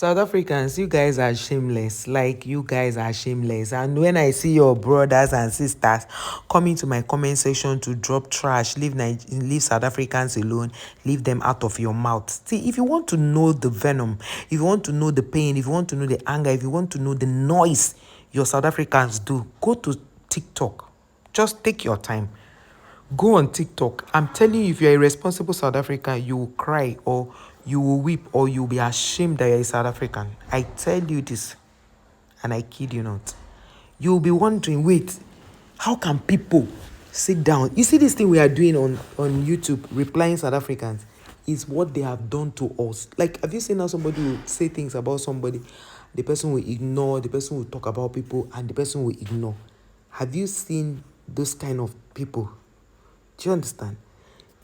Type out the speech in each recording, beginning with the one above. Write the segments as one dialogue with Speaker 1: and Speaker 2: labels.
Speaker 1: South Africans, you guys are shameless. Like, you guys are shameless. And when I see your brothers and sisters coming to my comment section to drop trash, leave South Africans alone, leave them out of your mouth. See, if you want to know the venom, if you want to know the pain, if you want to know the anger, if you want to know the noise your South Africans do, go to TikTok. Just take your time. Go on TikTok. I'm telling you, if you're a responsible South African, you will cry or you will weep or you'll be ashamed that you're a South African. I tell you this, and I kid you not. You'll be wondering, wait, how can people sit down? You see this thing we are doing on YouTube, replying South Africans, is what they have done to us. Like, have you seen how somebody will say things about somebody, the person will ignore, the person will talk about people, and the person will ignore? Have you seen those kind of people? Do you understand?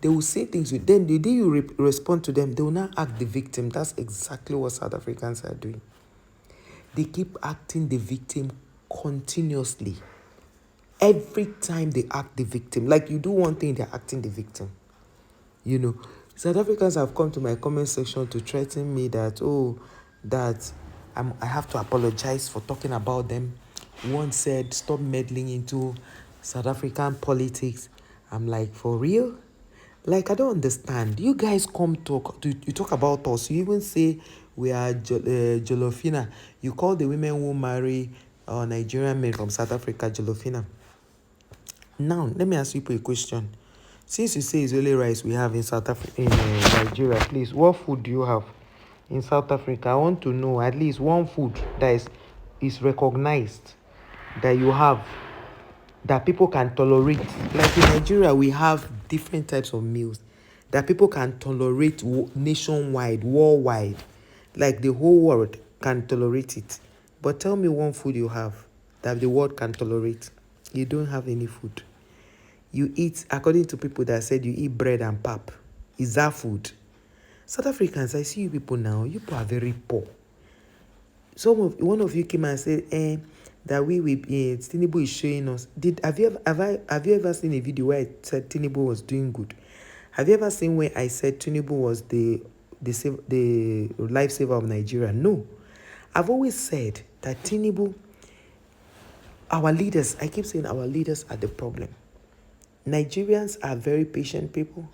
Speaker 1: They will say things, then the day you respond to them, they will now act the victim. That's exactly what South Africans are doing. They keep acting the victim continuously. Every time they act the victim. Like, you do one thing, they're acting the victim. You know, South Africans have come to my comment section to threaten me that, I have to apologize for talking about them. One said, stop meddling into South African politics. I'm like, for real? Like, I don't understand. You guys come you talk about us. You even say we are Jolofina. You call the women who marry Nigerian men from South Africa Jolofina. Now, let me ask you a question. Since you say it's only rice we have in Nigeria, please, what food do you have in South Africa? I want to know at least one food that is recognized that you have, that people can tolerate. Like, in Nigeria, we have different types of meals that people can tolerate nationwide, worldwide. Like, the whole world can tolerate it. But tell me one food you have that the world can tolerate. You don't have any food. You eat, according to people that said you eat bread and pap. Is that food? South Africans, I see you people now. You people are very poor. One of you came and said, that Tinubu is showing us. Have you ever seen a video where I said Tinubu was doing good? Have you ever seen where I said Tinubu was the lifesaver of Nigeria? No. I've always said that Tinubu, our leaders, I keep saying our leaders are the problem. Nigerians are very patient people.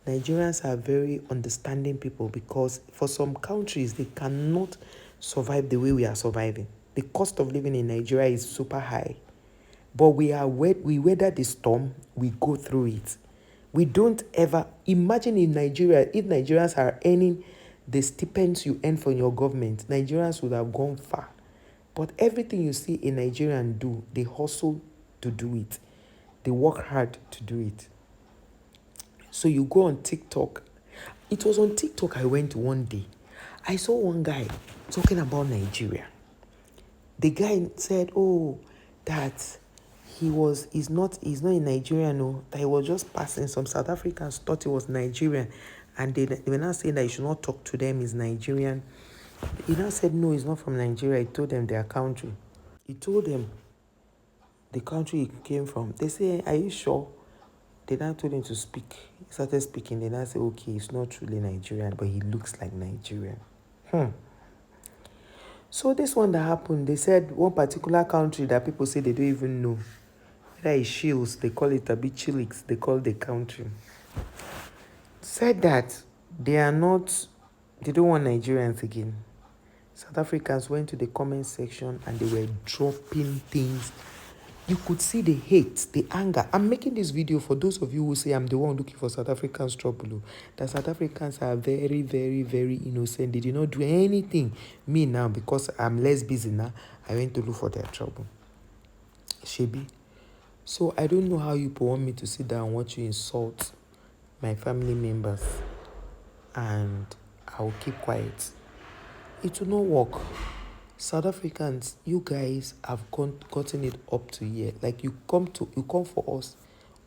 Speaker 1: Nigerians are very understanding people, because for some countries, they cannot survive the way we are surviving. The cost of living in Nigeria is super high. But we weather the storm, we go through it. We don't ever imagine in Nigeria, if Nigerians are earning the stipends you earn from your government, Nigerians would have gone far. But everything you see in Nigerians do, they hustle to do it. They work hard to do it. So you go on TikTok. It was on TikTok I went one day. I saw one guy talking about Nigeria. The guy said, that he's not in Nigeria, no, that he was just passing. Some South Africans thought he was Nigerian, and they were not saying that he should not talk to them, he's Nigerian. He now said, no, he's not from Nigeria. He told them their country. He told them the country he came from. They say, are you sure? They now told him to speak. He started speaking. They now say, okay, he's not truly Nigerian, but he looks like Nigerian. So this one that happened, they said one particular country that people say they don't even know. Whether it's Shields, they call it Abichilix, they call the country. Said that they don't want Nigerians again. South Africans went to the comment section and they were dropping things. You could see the hate, the anger. I'm making this video for those of you who say I'm the one looking for South Africans' trouble. That South Africans are very, very, very innocent. They did not do anything. Me now, because I'm less busy now, I went to look for their trouble. Shebi. So I don't know how you want me to sit down and watch you insult my family members, and I will keep quiet. It will not work. South Africans, you guys have gotten it up to here. Like, you come for us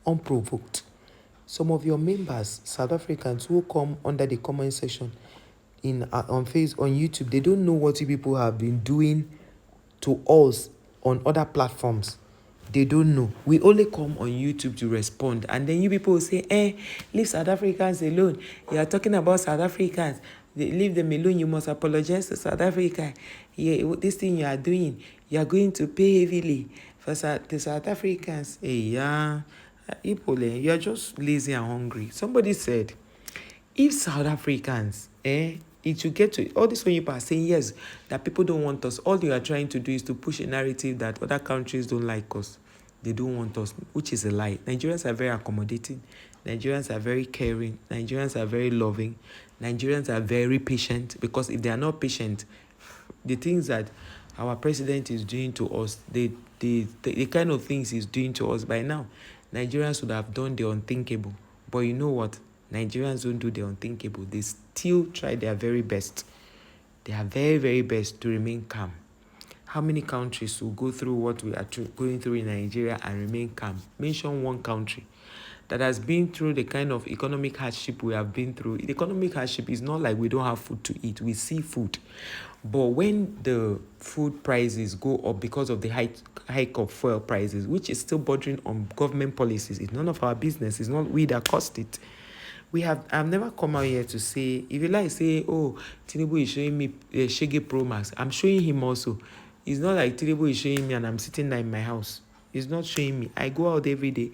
Speaker 1: unprovoked. Some of your members, South Africans, who come under the comment section on YouTube, they don't know what you people have been doing to us on other platforms. They don't know. We only come on YouTube to respond. And then you people will say, leave South Africans alone. You are talking about South Africans. Leave them alone. You must apologize to South Africa. Yeah, this thing you are doing, you are going to pay heavily for the South Africans. Hey, yeah, Ipole, you are just lazy and hungry. Somebody said, if South Africans, it should get to all this when people are saying yes, that people don't want us. All you are trying to do is to push a narrative that other countries don't like us. They don't want us, which is a lie. Nigerians are very accommodating. Nigerians are very caring. Nigerians are very loving. Nigerians are very patient, because if they are not patient, the things that our president is doing to us, the kind of things he's doing to us by now, Nigerians would have done the unthinkable. But you know what? Nigerians don't do the unthinkable. They still try their very best. They are very, very best to remain calm. How many countries will go through what we are going through in Nigeria and remain calm? Mention one country that has been through the kind of economic hardship we have been through. The economic hardship is not like we don't have food to eat. We see food. But when the food prices go up because of the hike of fuel prices, which is still bordering on government policies, it's none of our business. It's not we that caused it. I've never come out here to say, if you like say, oh, Tinubu is showing me Shege Pro Max, I'm showing him also. It's not like Tinubu is showing me and I'm sitting there in my house. He's not showing me. I go out every day.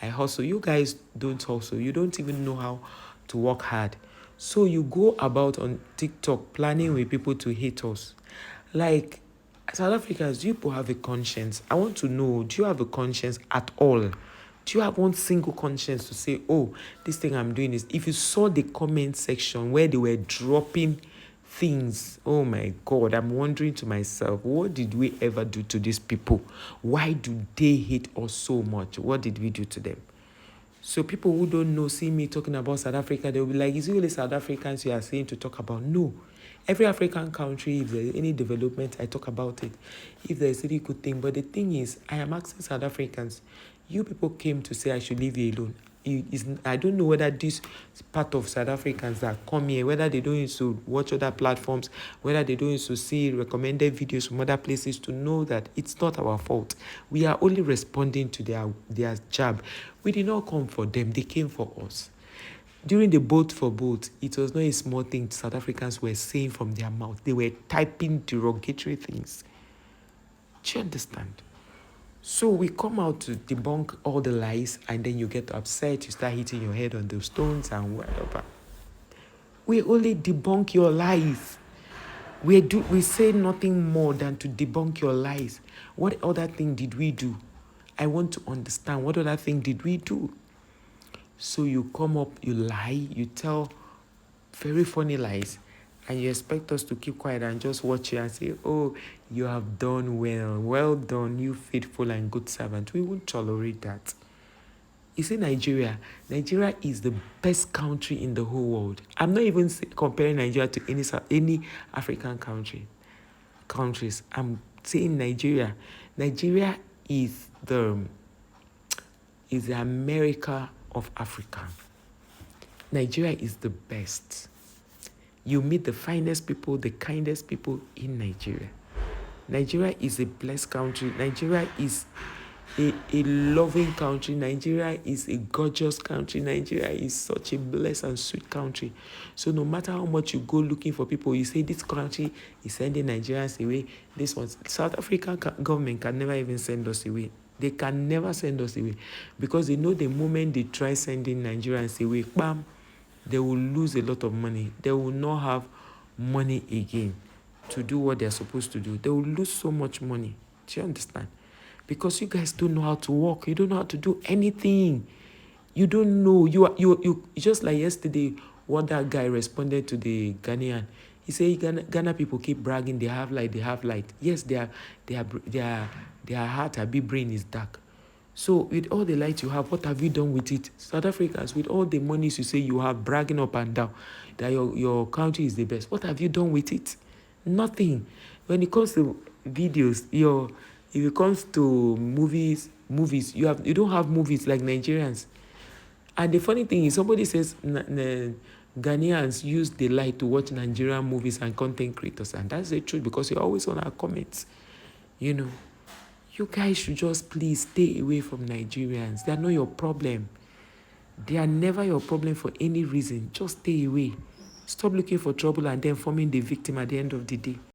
Speaker 1: I hustle. You guys don't hustle. You don't even know how to work hard. So you go about on TikTok planning with people to hate us. Like, South Africans, do you have a conscience? I want to know, do you have a conscience at all? Do you have one single conscience to say, oh, this thing I'm doing is... If you saw the comment section where they were dropping things, oh my God, I'm wondering to myself, what did we ever do to these people? Why do they hate us so much? What did we do to them? So people who don't know, see me talking about South Africa, they'll be like, is it only South Africans you are saying to talk about? No. Every African country, if there's any development, I talk about it. If there's any good thing. But the thing is, I am asking South Africans, you people came to say I should leave you alone. I don't know whether this part of South Africans that come here, whether they don't used to watch other platforms, whether they don't used to see recommended videos from other places to know that it's not our fault. We are only responding to their jab. We did not come for them. They came for us. During the vote for vote, it was not a small thing South Africans were saying from their mouth. They were typing derogatory things. Do you understand? So we come out to debunk all the lies, and then you get upset, you start hitting your head on the stones and whatever. We only debunk your lies. We say nothing more than to debunk your lies. What other thing did we do? I want to understand, what other thing did we do? So you come up, you lie, you tell very funny lies, and you expect us to keep quiet and just watch you and say, oh, you have done well. Well done, you faithful and good servant. We won't tolerate that. You see, Nigeria is the best country in the whole world. I'm not even comparing Nigeria to any African countries. I'm saying Nigeria. Nigeria is the America of Africa. Nigeria is the best. You meet the finest people, the kindest people in Nigeria. Nigeria is a blessed country. Nigeria is a loving country. Nigeria is a gorgeous country. Nigeria is such a blessed and sweet country. So no matter how much you go looking for people, you say this country is sending Nigerians away. This one, South African government can never even send us away. They can never send us away, because they know the moment they try sending Nigerians away, bam, they will lose a lot of money. They will not have money again to do what they're supposed to do. They will lose so much money. Do you understand? Because you guys don't know how to work. You don't know how to do anything. You don't know. You just like yesterday, what that guy responded to the Ghanaian. He said Ghana people keep bragging they have light. Yes, their heart, their big brain is dark. So with all the light you have, what have you done with it? South Africans, with all the monies you say you have, bragging up and down, that your country is the best. What have you done with it? Nothing. When it comes to videos, if it comes to movies, you don't have movies like Nigerians. And the funny thing is, somebody says Ghanaians use the light to watch Nigerian movies and content creators, and that's the truth, because you're always on our comments, You guys should just please stay away from Nigerians. They are not your problem. They are never your problem for any reason. Just stay away. Stop looking for trouble and then forming the victim at the end of the day.